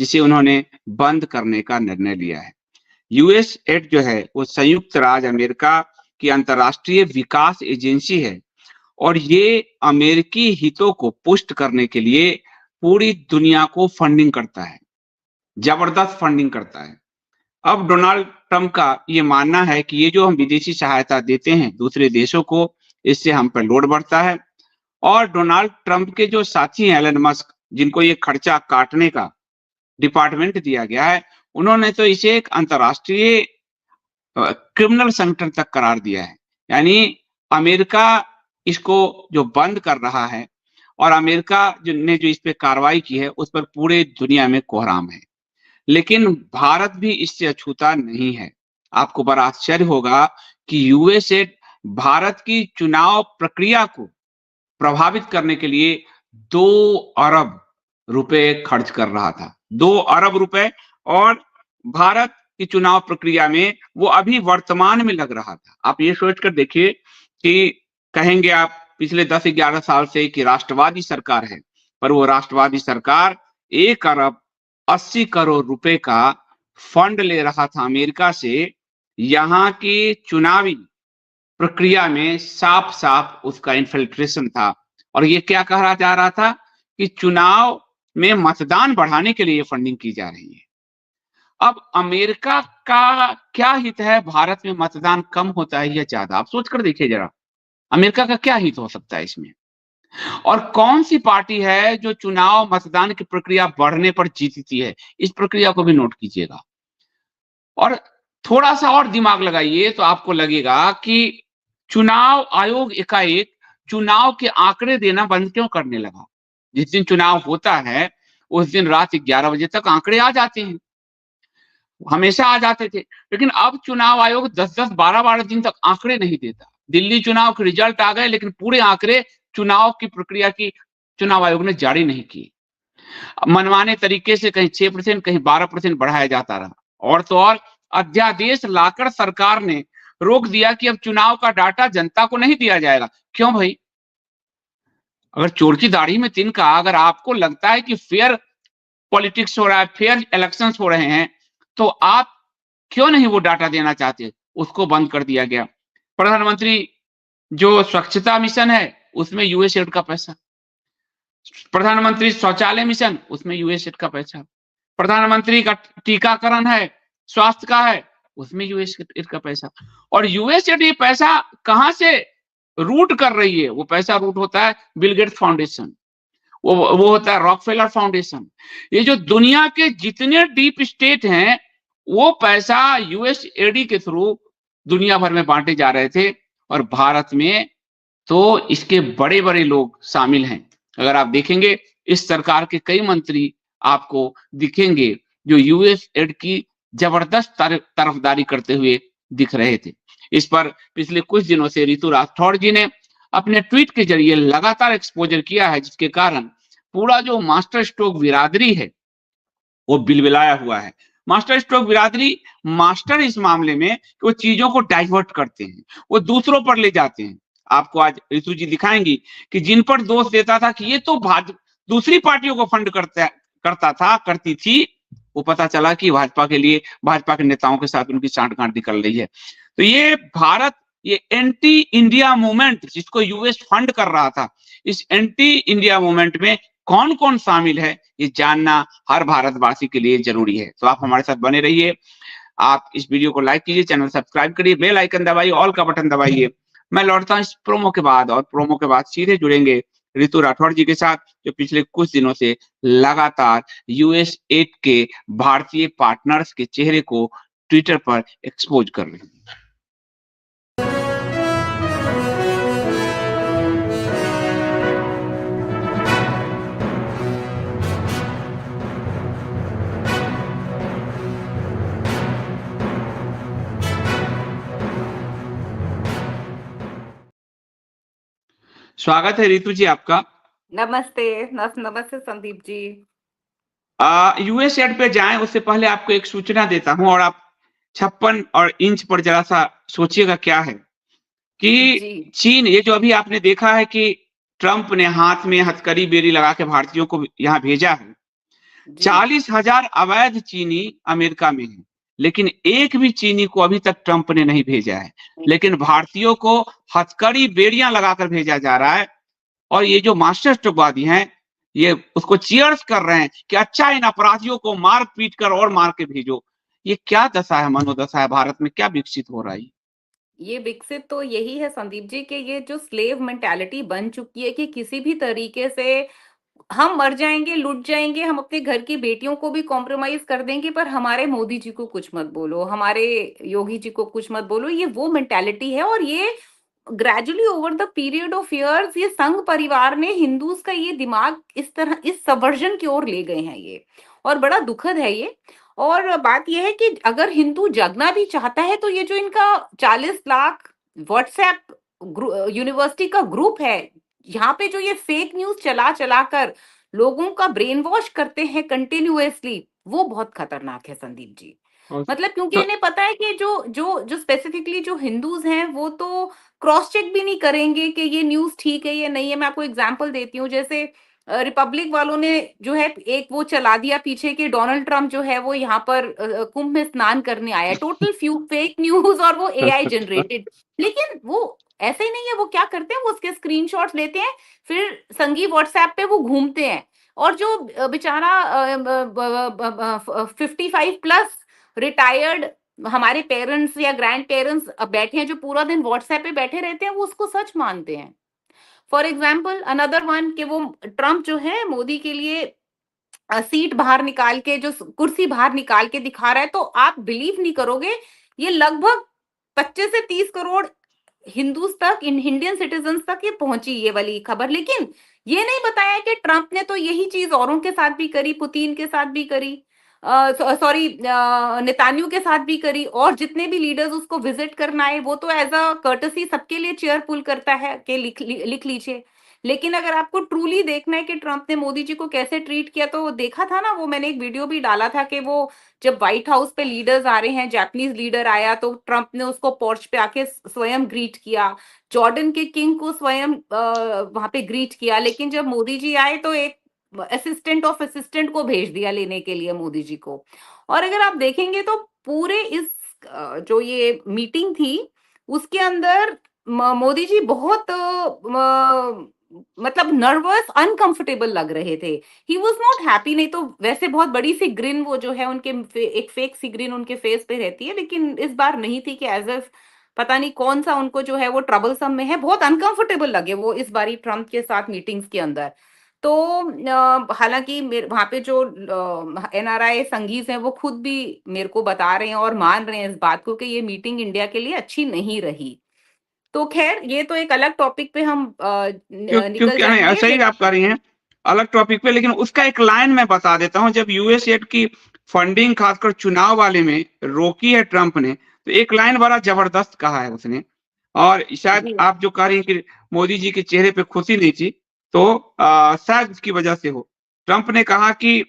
जिसे उन्होंने बंद करने का निर्णय लिया है। यूएस एड जो है वो संयुक्त राज्य अमेरिका की अंतर्राष्ट्रीय विकास एजेंसी है और ये अमेरिकी हितों को पुष्ट करने के लिए पूरी दुनिया को फंडिंग करता है, जबरदस्त फंडिंग करता है। अब डोनाल्ड ट्रंप का ये मानना है कि ये जो हम विदेशी सहायता देते हैं दूसरे देशों को, इससे हम पर लोड बढ़ता है। और डोनाल्ड ट्रंप के जो साथी हैं एलन मस्क, जिनको ये खर्चा काटने का डिपार्टमेंट दिया गया है, उन्होंने तो इसे एक अंतर्राष्ट्रीय क्रिमिनल संगठन तक करार दिया है। यानी अमेरिका इसको जो बंद कर रहा है और अमेरिका जो इस पे कार्रवाई की है उस पर पूरे दुनिया में कोहराम है। लेकिन भारत भी इससे अछूता नहीं है। आपको बड़ा आश्चर्य होगा कि यूएसए भारत की चुनाव प्रक्रिया को प्रभावित करने के लिए 2 अरब रुपए खर्च कर रहा था। 2 अरब रुपए, और भारत की चुनाव प्रक्रिया में वो अभी वर्तमान में लग रहा था। आप ये सोचकर देखिए कि कहेंगे आप पिछले 10-11 साल से कि राष्ट्रवादी सरकार है, पर वो राष्ट्रवादी सरकार 1 अरब 80 करोड़ रुपए का फंड ले रहा था अमेरिका से। यहाँ की चुनावी प्रक्रिया में साफ-साफ उसका इन्फिल्ट्रेशन था और ये क्या कहा जा रहा था कि चुनाव में मतदान बढ़ाने के लिए फंडिंग की जा रही है। अब अमेरिका का क्या हित है भारत में मतदान कम होता है या ज्यादा? आप सोचकर देखिए जरा, अमेरिका का क्या हित हो सकता है इसमें? और कौन सी पार्टी है जो चुनाव मतदान की प्रक्रिया बढ़ने पर जीतती है? इस प्रक्रिया को भी नोट कीजिएगा। और थोड़ा सा और दिमाग लगाइए तो आपको लगेगा कि चुनाव आयोग एकाएक चुनाव के आंकड़े देना बंद क्यों करने लगा? जिस दिन चुनाव होता है उस दिन रात 11 बजे तक आंकड़े आ जाते हैं, हमेशा आ जाते थे। लेकिन अब चुनाव आयोग 10-10, 12-12 दिन तक आंकड़े नहीं देता। दिल्ली चुनाव के रिजल्ट आ गए लेकिन पूरे आंकड़े चुनाव की प्रक्रिया की चुनाव आयोग ने जारी नहीं की। मनमाने तरीके से कहीं 6%, कहीं 12% बढ़ाया जाता रहा। और तो और अध्यादेश लाकर सरकार ने रोक दिया कि अब चुनाव का डाटा जनता को नहीं दिया जाएगा। क्यों भाई? अगर चोर की दाढ़ी में तिनका, अगर आपको लगता है कि फेयर पॉलिटिक्स हो रहा है, फेयर इलेक्शंस हो रहे हैं, तो आप क्यों नहीं वो डाटा देना चाहते? उसको बंद कर दिया गया। प्रधानमंत्री जो स्वच्छता मिशन है उसमें यूएसएड का पैसा, प्रधानमंत्री शौचालय मिशन उसमें यूएसएड का पैसा, प्रधानमंत्री का टीकाकरण है, स्वास्थ्य का है, उसमें यूएसएड का पैसा। और यूएसएड ये पैसा कहां से रूट कर रही है? वो पैसा रूट होता है बिल गेट्स फाउंडेशन, वो होता है रॉकफेलर फाउंडेशन। ये जो दुनिया के जितने डीप स्टेट हैं वो पैसा यूएसएडी के थ्रू दुनिया भर में बांटे जा रहे थे और भारत में तो इसके बड़े बड़े लोग शामिल हैं। अगर आप देखेंगे इस सरकार के कई मंत्री आपको दिखेंगे जो यूएसएड की जबरदस्त तरफदारी करते हुए दिख रहे थे। इस पर पिछले कुछ दिनों से ऋतु राठौड़ जी ने अपने ट्वीट के जरिए लगातार एक्सपोजर किया है, जिसके कारण पूरा जो मास्टर स्ट्रोक बिरादरी है वो बिलबिलाया हुआ है। मास्टर स्ट्रोक बिरादरी मास्टर इस मामले में कि वो चीजों को डाइवर्ट करते हैं, वो दूसरों पर ले जाते हैं। आपको आज ऋतु जी दिखाएंगी कि जिन पर दोष देता था कि ये तो दूसरी पार्टियों को फंड करती थी, वो पता चला कि भाजपा के लिए, भाजपा के नेताओं के साथ उनकी सांठगांठ निकल रही है। तो ये भारत, ये एंटी इंडिया मूवमेंट जिसको यूएस फंड कर रहा था, इस एंटी इंडिया मूवमेंट में कौन कौन शामिल है ये जानना हर भारतवासी के लिए जरूरी है। तो आप हमारे साथ बने रहिए, आप इस वीडियो को लाइक कीजिए, चैनल सब्सक्राइब करिए, बेल आइकन दबाइए, ऑल का बटन दबाइए। मैं लौटता हूं इस प्रोमो के बाद, और प्रोमो के बाद सीधे जुड़ेंगे ऋतु राठौड़ जी के साथ, जो पिछले कुछ दिनों से लगातार यूएसएड के भारतीय पार्टनर्स के चेहरे को ट्विटर पर एक्सपोज कर रहे हैं। स्वागत है ऋतु जी आपका। नमस्ते। नमस्ते संदीप जी। यूएसएड पे जाएं उससे पहले आपको एक सूचना देता हूं, और आप 56 और इंच पर जरा सा सोचिएगा क्या है कि चीन, ये जो अभी आपने देखा है कि ट्रंप ने हाथ में हथकड़ी बेड़ी लगा के भारतीयों को यहाँ भेजा है, जी 40,000 अवैध चीनी अमेरिका में है, लेकिन एक भी चीनी को अभी तक ट्रंप ने नहीं भेजा है। लेकिन भारतीयों को हथकड़ी बेड़ियां लगाकर भेजा जा रहा है, और ये जो मास्टर स्ट्रोकवादी हैं, ये उसको चीयर्स कर रहे हैं कि अच्छा, इन अपराधियों को मार पीट कर और मार के भेजो। ये क्या दशा है, मनोदशा है भारत में, क्या विकसित हो रहा है? ये विकसित तो यही है संदीप जी कि ये जो स्लेव मेंटालिटी बन चुकी है कि किसी भी तरीके से हम मर जाएंगे, लुट जाएंगे, हम अपने घर की बेटियों को भी कॉम्प्रोमाइज कर देंगे, पर हमारे मोदी जी को कुछ मत बोलो, हमारे योगी जी को कुछ मत बोलो। ये वो मेंटालिटी है, और ये gradually over the period of years ये संघ परिवार ने हिंदूज का ये दिमाग इस तरह इस सबवर्जन की ओर ले गए हैं ये, और बड़ा दुखद है ये। और बात यह है कि अगर हिंदू जगना भी चाहता है तो ये जो इनका 40 लाख व्हाट्सएप यूनिवर्सिटी का ग्रुप है, यहाँ पे जो ये फेक न्यूज चला चला कर लोगों का ब्रेन वॉश करते हैं कंटिन्यूअसली, वो बहुत खतरनाक है संदीप जी। और मतलब क्योंकि तो इन्हें पता है कि जो जो जो स्पेसिफिकली जो हिंदूज हैं वो तो क्रॉस चेक भी नहीं करेंगे कि ये न्यूज़ ठीक है या नहीं है। मैं आपको एग्जांपल देती हूँ, जैसे रिपब्लिक वालों ने जो है एक वो चला दिया पीछे कि डोनाल्ड ट्रम्प जो है वो यहाँ पर कुंभ में स्नान करने आया है। टोटल फ्यू फेक न्यूज़, और वो एआई जनरेटेड। लेकिन वो ऐसे ही नहीं है, वो क्या करते हैं, वो उसके स्क्रीनशॉट्स लेते हैं, फिर संघी व्हाट्सएप पे वो घूमते हैं। और जो बेचारा 55+ रिटायर्ड हमारे पेरेंट्स या ग्रैंड पेरेंट्स बैठे हैं, जो पूरा दिन व्हाट्सएप पे बैठे रहते हैं, वो उसको सच मानते हैं। फॉर एग्जाम्पल अनदर वन कि वो ट्रम्प जो है मोदी के लिए सीट बाहर निकाल के, जो कुर्सी बाहर निकाल के दिखा रहा है, तो आप बिलीव नहीं करोगे, ये लगभग 25 से 30 करोड़ हिंदूज तक, इंडियन सिटीजन्स तक ये पहुंची ये वाली खबर। लेकिन ये नहीं बताया कि ट्रम्प ने तो यही चीज औरों के साथ भी करी, पुतिन के साथ भी करी, सॉरी नेतान्याहू के साथ भी करी, और जितने भी लीडर्स उसको विजिट करना है वो तो एज अ कर्टसी सबके लिए चेयर पुल करता है कि लिख लीजिए। लेकिन अगर आपको ट्रूली देखना है कि ट्रम्प ने मोदी जी को कैसे ट्रीट किया, तो देखा था ना, वो मैंने एक वीडियो भी डाला था कि वो जब व्हाइट हाउस पे लीडर्स आ रहे हैं, जापानीज लीडर आया तो ट्रम्प ने उसको पोर्च पे आके स्वयं ग्रीट किया, जॉर्डन के किंग को स्वयं वहां पे ग्रीट किया। लेकिन जब मोदी जी आए तो एक असिस्टेंट ऑफ असिस्टेंट को भेज दिया लेने के लिए मोदी जी को। और अगर आप देखेंगे तो पूरे इस जो ये मीटिंग थी उसके अंदर मोदी जी बहुत मतलब नर्वस, अनकंफर्टेबल लग रहे थे। He was not happy. नहीं तो वैसे बहुत बड़ी सी ग्रिन वो जो है उनके एक फेक सी ग्रिन उनके फेस पे रहती है, लेकिन इस बार नहीं थी कि एज इफ पता नहीं कौन सा उनको जो है वो ट्रबलसम में है। बहुत अनकंफर्टेबल लगे वो इस बारी ट्रम्प के साथ मीटिंग्स के अंदर। तो हालांकि वहां पे जो एनआरआई संगीज हैं वो खुद भी मेरे को बता रहे हैं और मान रहे हैं इस बात को कि ये मीटिंग इंडिया के लिए अच्छी नहीं रही। तो खैर ये तो एक अलग टॉपिक पे हम क्यों निकल क्या नहीं, जाएंगे, सही आप कर रही हैं अलग टॉपिक पे, लेकिन उसका एक लाइन मैं बता देता हूं। जब यूएसएड की फंडिंग खासकर चुनाव वाले में रोकी है ट्रंप ने, तो एक लाइन बड़ा जबरदस्त कहा है उसने, और शायद जी आप जो कह रही हैं कि मोदी जी के चेहरे पे खुशी नहीं थी, तो शायद उसकी वजह से हो। ट्रंप ने कहा कि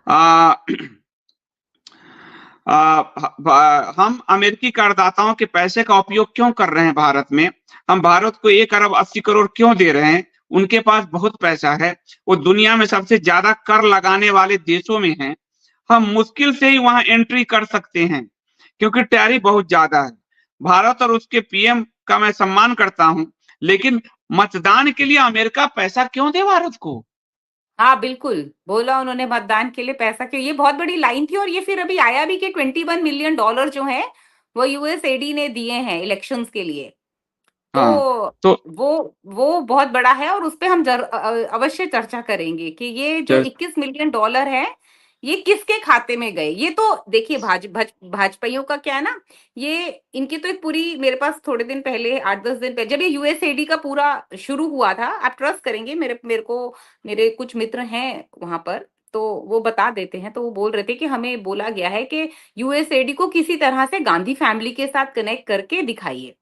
आ, हम अमेरिकी करदाताओं के पैसे का उपयोग क्यों कर रहे हैं भारत में, हम भारत को 1 अरब 80 करोड़ क्यों दे रहे हैं, उनके पास बहुत पैसा है, वो दुनिया में सबसे ज्यादा कर लगाने वाले देशों में हैं, हम मुश्किल से ही वहां एंट्री कर सकते हैं क्योंकि टैरिफ बहुत ज्यादा है। भारत और उसके पीएम का मैं सम्मान करता हूं, लेकिन मतदान के लिए अमेरिका पैसा क्यों दे भारत को? हाँ बिल्कुल, बोला उन्होंने मतदान के लिए पैसा क्यों। ये बहुत बड़ी लाइन थी, और ये फिर अभी आया भी कि $21 मिलियन जो है वो यूएसएडी ने दिए हैं इलेक्शंस के लिए। तो हाँ, तो वो बहुत बड़ा है, और उस पे हम अवश्य चर्चा करेंगे कि ये जो $21 मिलियन है ये किसके खाते में गए। ये तो देखिए भाजपाइयों का क्या है ना, ये इनकी तो एक पूरी, मेरे पास थोड़े दिन पहले 8-10 दिन पहले जब ये यूएसएडी का पूरा शुरू हुआ था, आप ट्रस्ट करेंगे, मेरे कुछ मित्र हैं वहां पर, तो वो बता देते हैं, तो वो बोल रहे थे कि हमें बोला गया है कि यूएसएडी को किसी तरह से गांधी फैमिली के साथ कनेक्ट करके दिखाइए।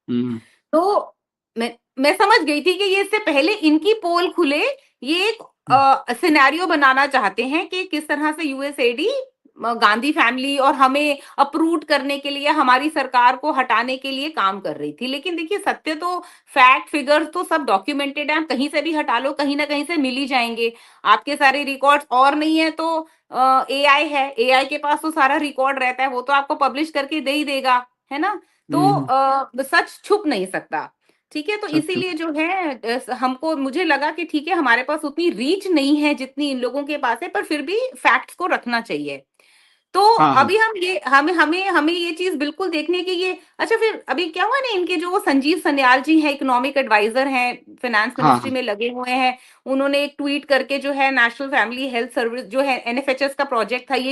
हम्म, तो मैं समझ गई थी कि ये इससे पहले इनकी पोल खुले ये एक सिनेरियो बनाना चाहते हैं कि किस तरह से यूएसएडी गांधी फैमिली और हमें अप्रूव करने के लिए, हमारी सरकार को हटाने के लिए काम कर रही थी। लेकिन देखिए, सत्य तो, फैक्ट फिगर्स तो सब डॉक्यूमेंटेड है, कहीं से भी हटा लो, कहीं ना कहीं से मिल ही जाएंगे। आपके सारे रिकॉर्ड्स और नहीं है तो एआई है, एआई के पास तो सारा रिकॉर्ड रहता है, वो तो आपको पब्लिश करके दे ही देगा, है ना। तो सच छुप नहीं सकता। ठीक है, तो सत्य। इसीलिए जो है हमको, मुझे लगा कि ठीक है, हमारे पास उतनी रीच नहीं है जितनी इन लोगों के पास है, पर फिर भी फैक्ट्स को रखना चाहिए। तो हाँ हाँ अभी हम ये, हमें हमें हमें ये चीज बिल्कुल देखने की ये, अच्छा फिर अभी क्या हुआ ना, इनके जो वो संजीव सन्याल जी हैं, इकोनॉमिक एडवाइजर हैं, फाइनेंस हाँ मिनिस्ट्री हाँ में लगे हुए हैं, उन्होंने एक ट्वीट करके जो है नेशनल फैमिली हेल्थ सर्विस जो है एनएफएचएस का प्रोजेक्ट था, ये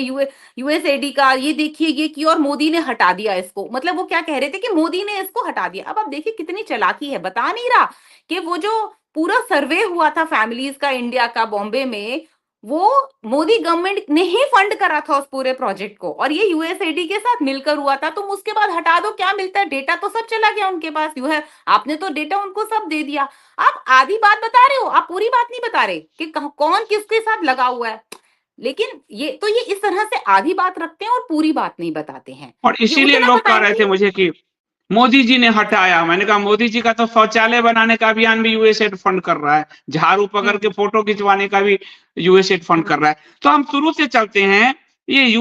यूएसएडी का, ये देखिए ये किया और मोदी ने हटा दिया इसको। मतलब वो क्या कह रहे थे कि मोदी ने इसको हटा दिया। अब आप देखिए कितनी चालाकी है, बता नहीं रहा कि वो जो पूरा सर्वे हुआ था फैमिलीज का इंडिया का बॉम्बे में, वो मोदी गवर्नमेंट ने ही फंड करा था उस पूरे प्रोजेक्ट को, और ये यूएसएडी के साथ मिलकर हुआ था। तुम उसके बाद हटा दो, क्या मिलता है? डेटा तो सब चला गया उनके पास, यू है, आपने तो डेटा उनको सब दे दिया। आप आधी बात बता रहे हो, आप पूरी बात नहीं बता रहे कि कौन किसके साथ लगा हुआ है। लेकिन ये इस तरह से आधी बात रखते हैं और पूरी बात नहीं बताते हैं। और ये इसीलिए उतना लोग कह रहे थे बताएंगे। मुझे कि मोदी जी ने हटाया। मैंने कहा मोदी जी का तो शौचालय बनाने का अभियान भी यूएसएड फंड कर रहा है, झाड़ू पकड़ के फोटो खिंचवाने का भी यूएसएड फंड कर रहा है। तो हम शुरू से चलते हैं, ये